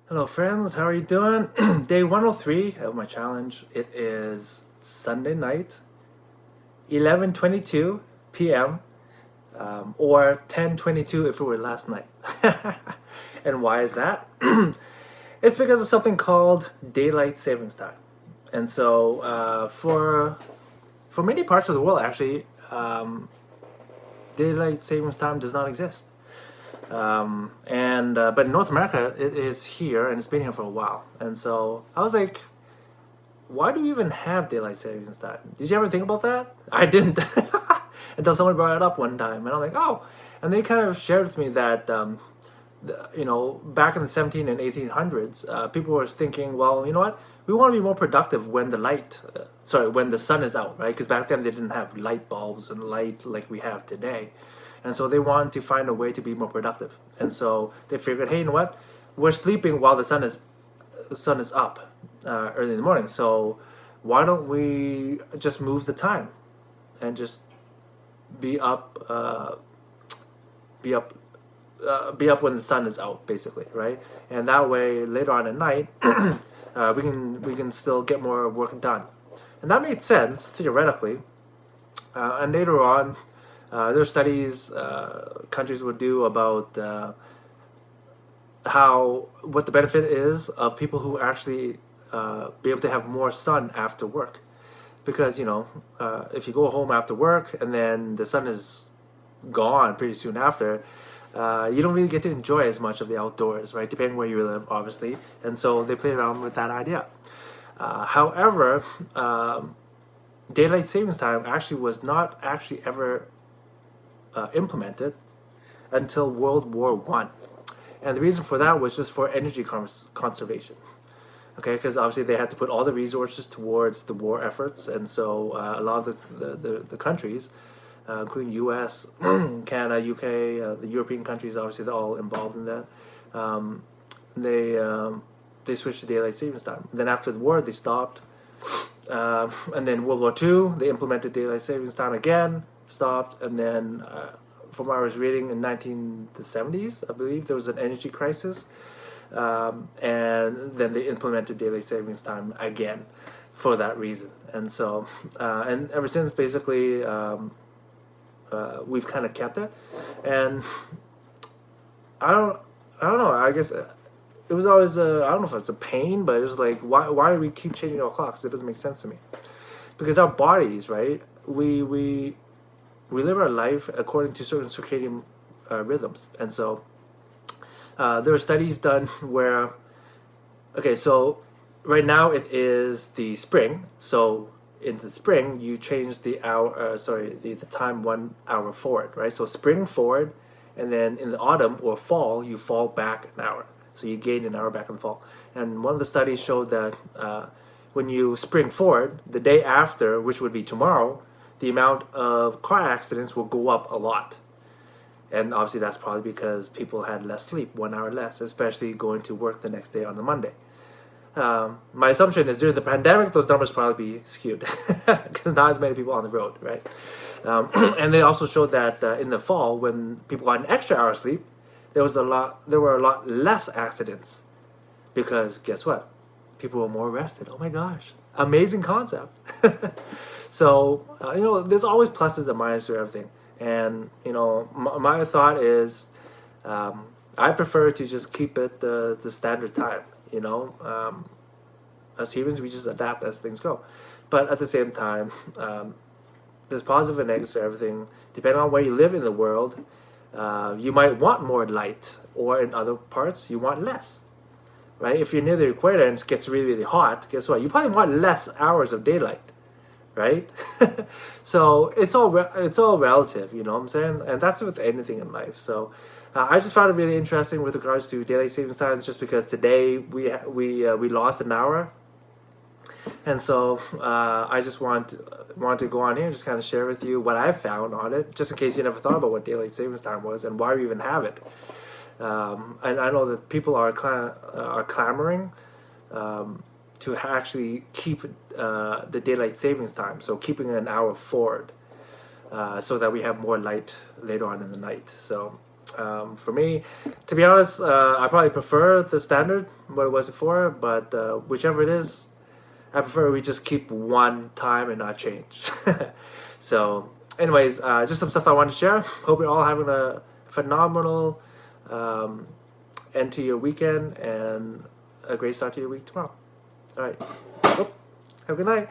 Hello, friends. How are you doing? Day 103 of my challenge. It is Sunday night, 11:22 p.m. Or 10:22 if it were last night. And why is that? It's because of something called daylight savings time. And so, for many parts of the world, actually, daylight savings time does not exist. And but in North America, it is here and it's been here for a while. And so I was like, why do we even have daylight savings time? Did you ever think about that? I didn't until someone brought it up one time, and I'm like, oh. And they kind of shared with me that back in the 17 and 1800s, people were thinking, well, you know what? We want to be more productive when when the sun is out, right? Because back then they didn't have light bulbs and light like we have today. And so they wanted to find a way to be more productive. And so they figured, hey, you know what? We're sleeping while the sun is up early in the morning. So why don't we just move the time and just be up, be up, be up when the sun is out, basically, right? And that way, later on at night, we can still get more work done. And that made sense theoretically. And later on, there are studies countries would do about what the benefit is of people who actually be able to have more sun after work, because if you go home after work and then the sun is gone pretty soon after, you don't really get to enjoy as much of the outdoors, right? Depending where you live, obviously. And so they played around with that idea. However, daylight savings time actually was not actually ever implemented until World War One, and the reason for that was just for energy conservation. Okay, because obviously they had to put all the resources towards the war efforts, and so a lot of the countries, including U.S., Canada, U.K., the European countries, obviously they're all involved in that. Um, they switched to daylight savings time. Then after the war, they stopped. And then World War II, they implemented daylight savings time again, stopped, and then from what I was reading in 1970s, I believe there was an energy crisis, and then they implemented daylight savings time again for that reason. And so, and ever since, basically, we've kind of kept it, and I don't know. I guess it was always I don't know if it's a pain, but it was like, why do we keep changing our clocks? It doesn't make sense to me, because our bodies, right? We live our life according to certain circadian rhythms, and so there are studies done where, okay, so right now it is the spring, so in the spring you change the hour, the time 1 hour forward, right? So spring forward, and then in the autumn or fall you fall back an hour, so you gain an hour back in the fall. And one of the studies showed that when you spring forward, the day after, which would be tomorrow, the amount of car accidents will go up a lot. And obviously that's probably because people had less sleep, 1 hour less, especially going to work the next day on the Monday. My assumption is during the pandemic, those numbers probably be skewed because not as many people on the road, right? And they also showed that in the fall, when people got an extra hour of sleep, there were a lot less accidents, because guess what? People were more rested. Oh my gosh, amazing concept. So there's always pluses and minuses to everything, and my thought is, I prefer to just keep it the standard time. As humans, we just adapt as things go, but at the same time, there's positive and negatives to everything. Depending on where you live in the world, you might want more light, or in other parts you want less. Right? If you're near the equator and it gets really, really hot, guess what? You probably want less hours of daylight, right? So it's all relative, you know what I'm saying? And that's with anything in life. So I just found it really interesting with regards to daylight savings times, just because today we lost an hour, and so I just want to go on here and just kind of share with you what I've found on it, just in case you never thought about what daylight savings time was and why we even have it. And I know that people are clamoring to actually keep the daylight savings time, so keeping an hour forward, so that we have more light later on in the night. So For me, to be honest, I probably prefer the standard what it was before, but whichever it is, I prefer we just keep one time and not change. So, anyways, just some stuff I wanted to share. Hope you're all having a phenomenal end to your weekend and a great start to your week tomorrow. All right. Have a good night.